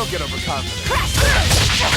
Don't get overconfident.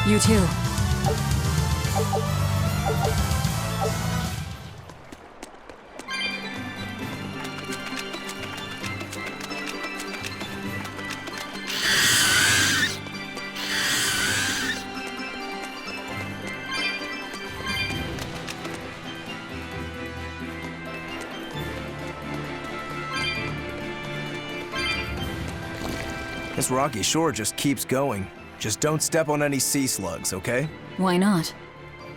You too. This rocky shore just keeps going. Just don't step on any sea slugs, okay? Why not?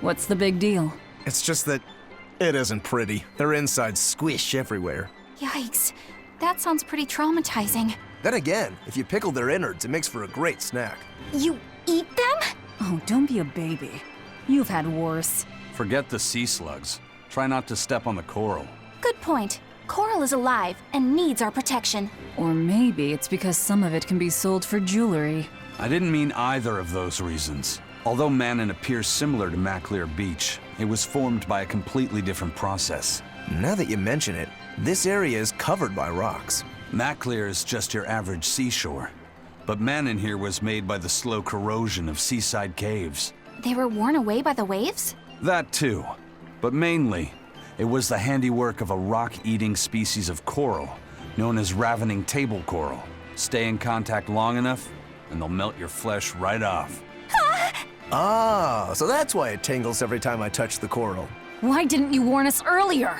What's the big deal? It's just that it isn't pretty. Their insides squish everywhere. Yikes. That sounds pretty traumatizing. Then again, if you pickle their innards, it makes for a great snack. You eat them? Oh, don't be a baby. You've had worse. Forget the sea slugs. Try not to step on the coral. Good point. Coral is alive and needs our protection. Or maybe it's because some of it can be sold for jewelry. I didn't mean either of those reasons. Although Manon appears similar to Maclear Beach, it was formed by a completely different process. Now that you mention it, this area is covered by rocks. Maclear is just your average seashore. But Manon here was made by the slow corrosion of seaside caves. They were worn away by the waves? That too. But mainly, it was the handiwork of a rock-eating species of coral, known as ravening table coral. Stay in contact long enough, and they'll melt your flesh right off. Ah, so that's why it tingles every time I touch the coral. Why didn't you warn us earlier?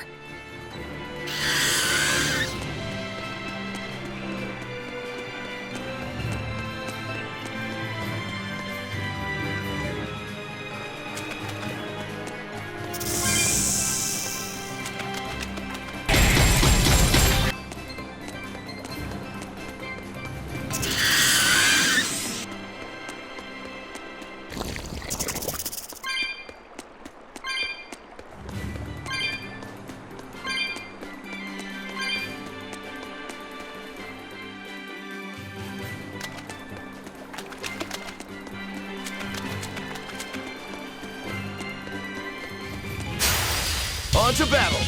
On to battle!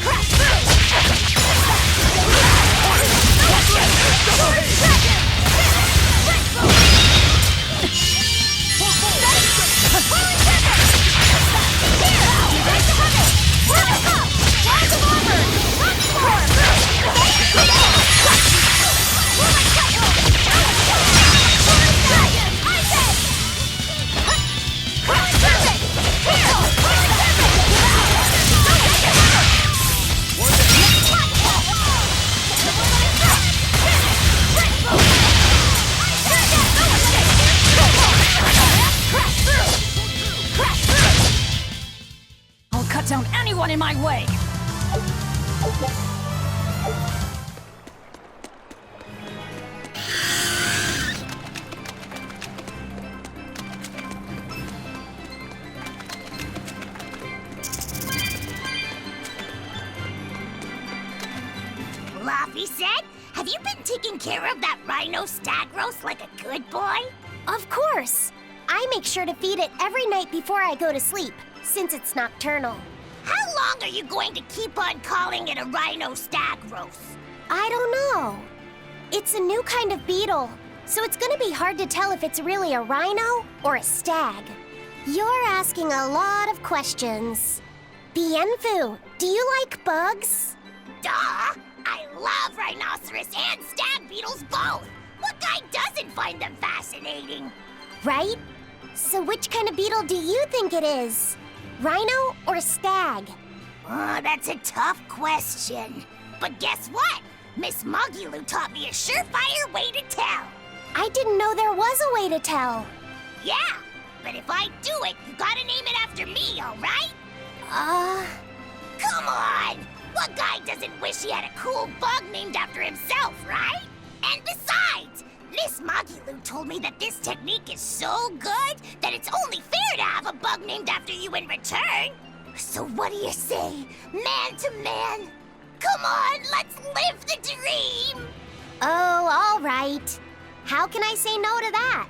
I'll cut down anyone in my way! Laffy said, have you been taking care of that rhino stag roast like a good boy? Of course! I make sure to feed it every night before I go to sleep, since it's nocturnal. How long are you going to keep on calling it a rhino stag roast? I don't know. It's a new kind of beetle, so it's gonna be hard to tell if it's really a rhino or a stag. You're asking a lot of questions. Bienfu, do you like bugs? Duh! I love rhinoceros and stag beetles both! What guy doesn't find them fascinating? Right? So which kind of beetle do you think it is? Rhino or stag? Oh, that's a tough question. But guess what? Miss Mogulu taught me a surefire way to tell. I didn't know there was a way to tell. Yeah, but if I do it, you gotta name it after me, alright? Come on! What guy doesn't wish he had a cool bug named after himself, right? And besides, Miss Magilu told me that this technique is so good that it's only fair to have a bug named after you in return. So what do you say, man to man? Come on, let's live the dream! Oh, all right. How can I say no to that?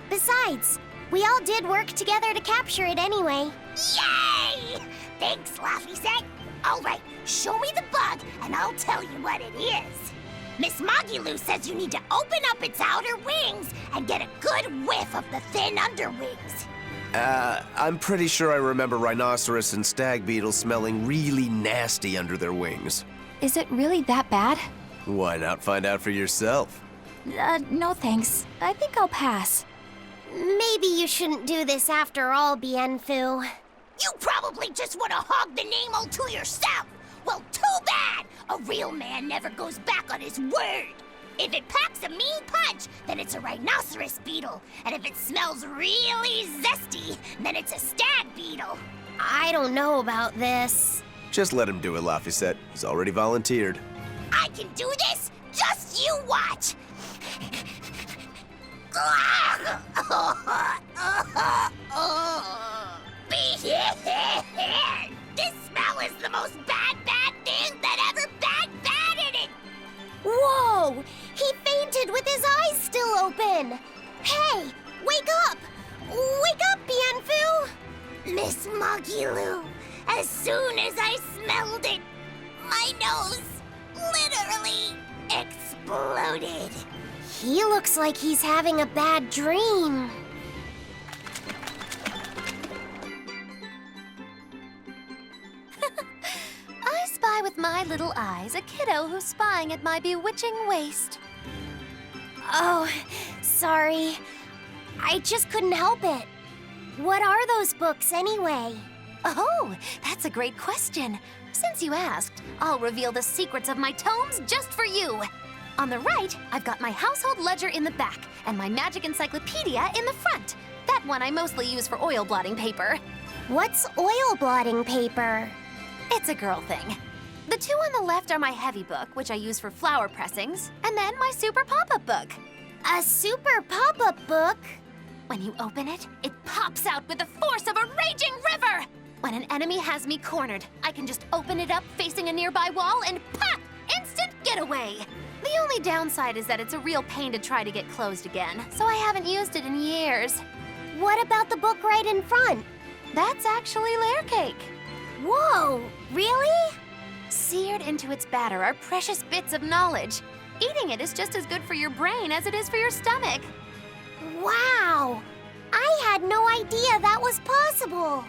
Besides, we all did work together to capture it anyway. Yay! Thanks, Laffy Set. All right, show me the bug, and I'll tell you what it is. Miss Magilu says you need to open up its outer wings and get a good whiff of the thin underwings. I'm pretty sure I remember rhinoceros and stag beetles smelling really nasty under their wings. Is it really that bad? Why not find out for yourself? No thanks. I think I'll pass. Maybe you shouldn't do this after all, Bienfu. You probably just want to hog the name all to yourself. Well, too bad! A real man never goes back on his word. If it packs a mean punch, then it's a rhinoceros beetle. And if it smells really zesty, then it's a stag beetle. I don't know about this. Just let him do it, Laffy. He's already volunteered. I can do this? Just you watch! This smell is the most bad thing that ever bad in it! Whoa! He fainted with his eyes still open! Hey! Wake up! Wake up, Bienfu! Miss Magilu, as soon as I smelled it, my nose literally exploded. He looks like he's having a bad dream. I spy with my little eyes a kiddo who's spying at my bewitching waist. Oh, sorry. I just couldn't help it. What are those books anyway? Oh, that's a great question. Since you asked, I'll reveal the secrets of my tomes just for you. On the right, I've got my household ledger in the back and my magic encyclopedia in the front. That one I mostly use for oil blotting paper. What's oil blotting paper? It's a girl thing. The two on the left are my heavy book, which I use for flower pressings, and then my super pop-up book. A super pop-up book? When you open it, it pops out with the force of a raging river! When an enemy has me cornered, I can just open it up facing a nearby wall and pop! Instant getaway! The only downside is that it's a real pain to try to get closed again, so I haven't used it in years. What about the book right in front? That's actually layer cake. Whoa, really? Seared into its batter are precious bits of knowledge. Eating it is just as good for your brain as it is for your stomach. Wow! I had no idea that was possible.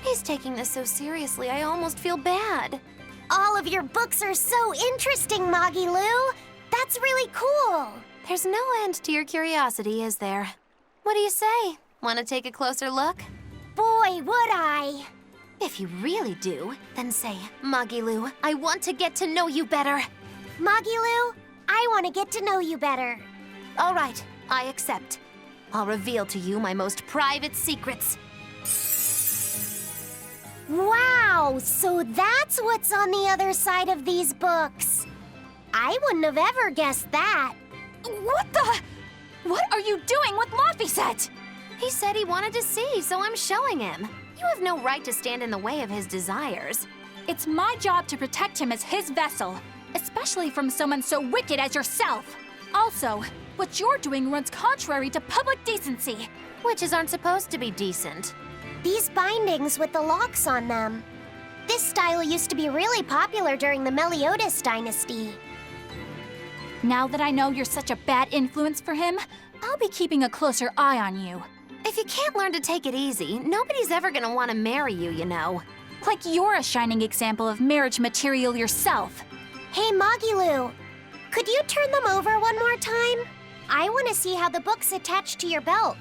He's taking this so seriously, I almost feel bad. All of your books are so interesting, Magilu. That's really cool. There's no end to your curiosity, is there? What do you say? Want to take a closer look? Boy, would I. If you really do, then say, Magilu, I want to get to know you better. Magilu, I want to get to know you better. All right, I accept. I'll reveal to you my most private secrets. Wow, so that's what's on the other side of these books. I wouldn't have ever guessed that. What the? What are you doing with Laffy? He said he wanted to see, so I'm showing him. You have no right to stand in the way of his desires. It's my job to protect him as his vessel, especially from someone so wicked as yourself. Also, what you're doing runs contrary to public decency. Witches aren't supposed to be decent. These bindings with the locks on them. This style used to be really popular during the Meliodas dynasty. Now that I know you're such a bad influence for him, I'll be keeping a closer eye on you. If you can't learn to take it easy, nobody's ever gonna want to marry you, you know. Like you're a shining example of marriage material yourself. Hey, Magilu, could you turn them over one more time? I want to see how the books attach to your belt.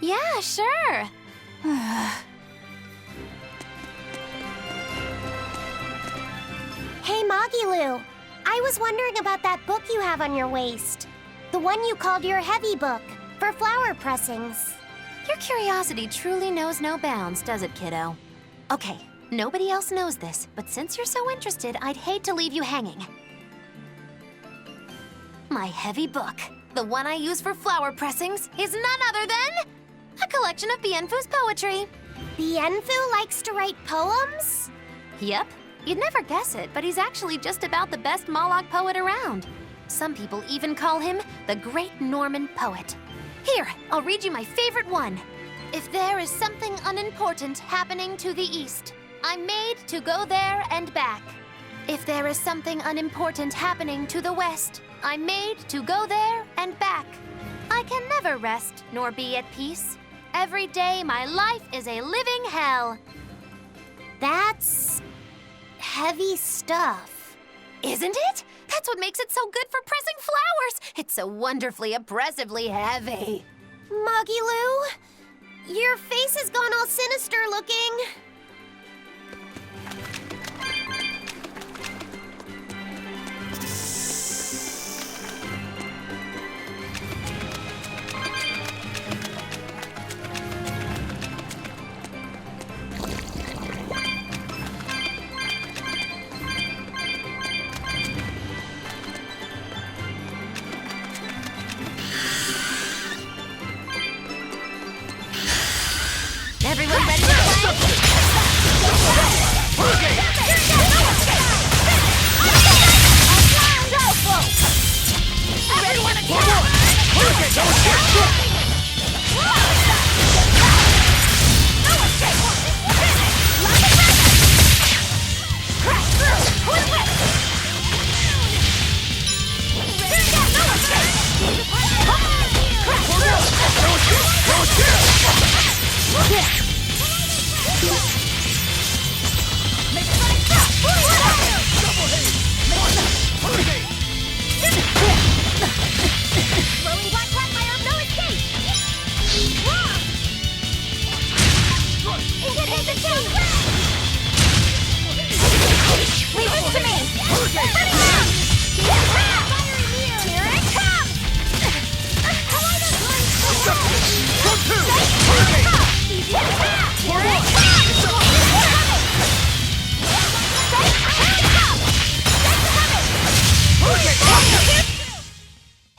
Yeah, sure. Hey, Magilu, I was wondering about that book you have on your waist. The one you called your heavy book, for flower pressings. Your curiosity truly knows no bounds, does it, kiddo? Okay, nobody else knows this, but since you're so interested, I'd hate to leave you hanging. My heavy book, the one I use for flower pressings, is none other than a collection of Bienfu's poetry. Bienfu likes to write poems? Yep. You'd never guess it, but he's actually just about the best Moloch poet around. Some people even call him the Great Norman Poet. Here, I'll read you my favorite one. If there is something unimportant happening to the east, I'm made to go there and back. If there is something unimportant happening to the west, I'm made to go there and back. I can never rest nor be at peace. Every day my life is a living hell. That's heavy stuff. Isn't it? That's what makes it so good for pressing flowers. It's so wonderfully, oppressively heavy. Muggy-Loo, your face has gone all sinister looking. Everyone ready to play? Everyone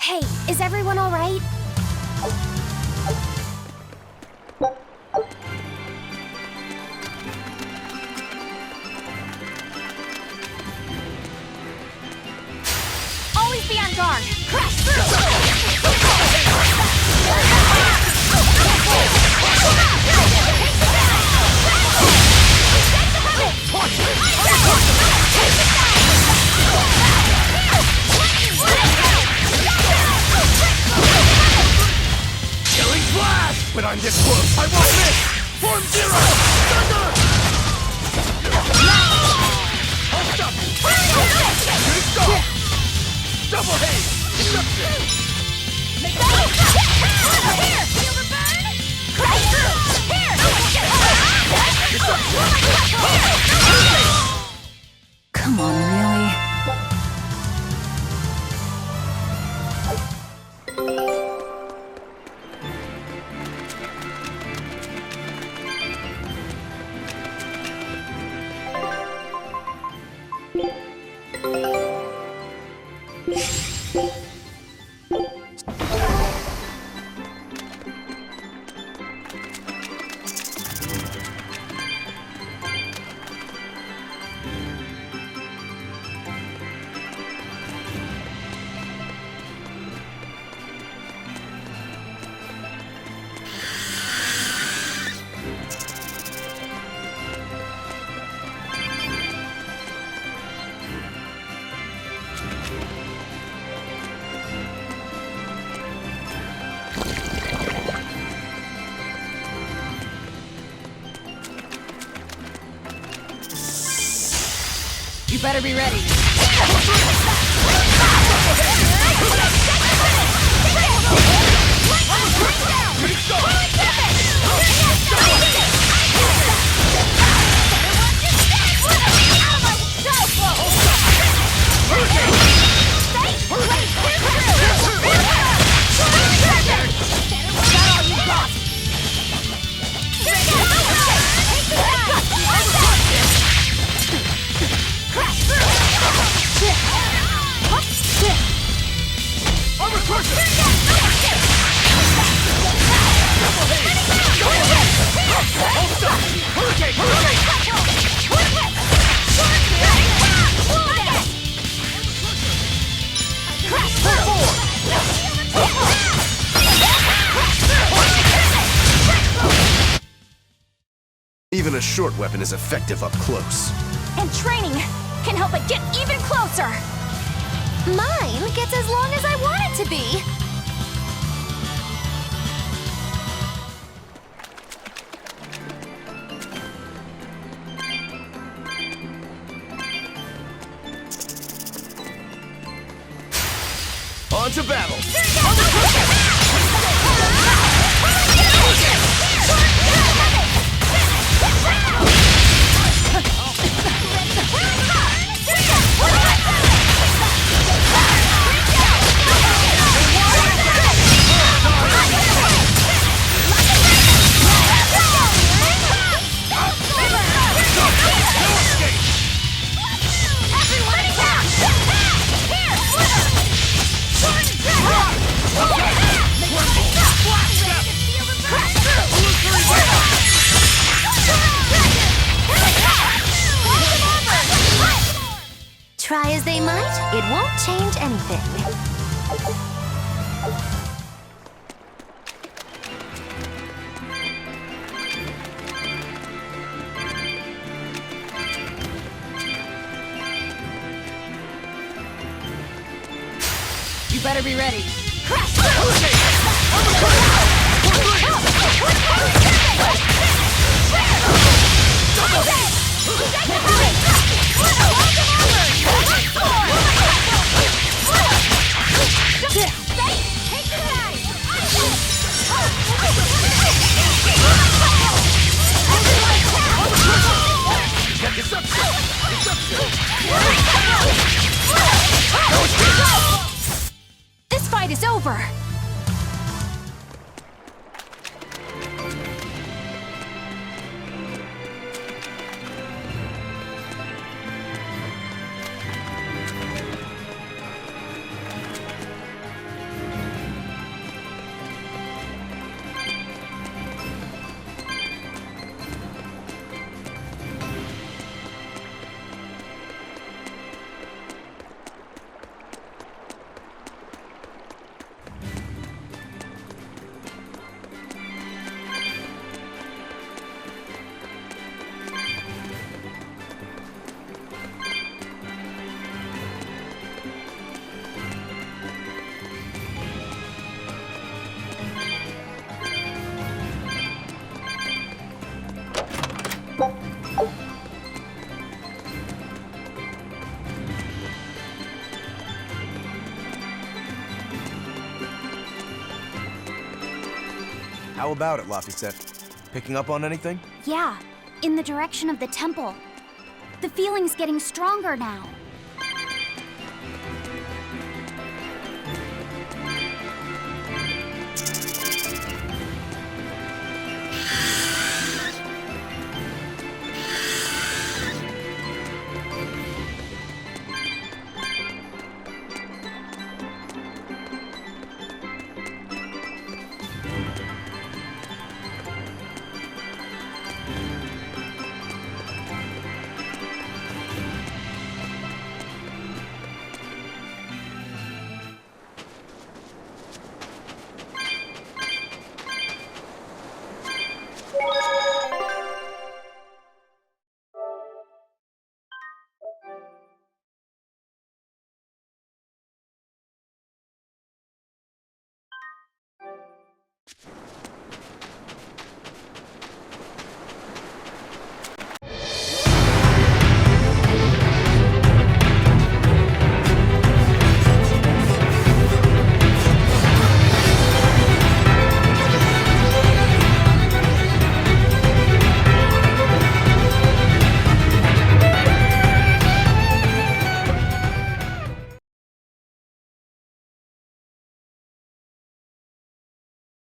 Hey, is everyone all right? Always be on guard. Crash through. Killing flash! But I'm this close, I won't miss! Form zero! Thunder! Hold up! Good go! Double haze! Destruction! Make that here! Feel the burn? Crash through! Here! Come on, really? You better be ready. a short weapon is effective up close. And training can help it get even closer. Mine gets as long as I want it to be. On to battle! Try as they might, it won't change anything. You better be ready. This fight is over. How about it, Laphicet? Picking up on anything? Yeah, in the direction of the temple. The feeling's getting stronger now.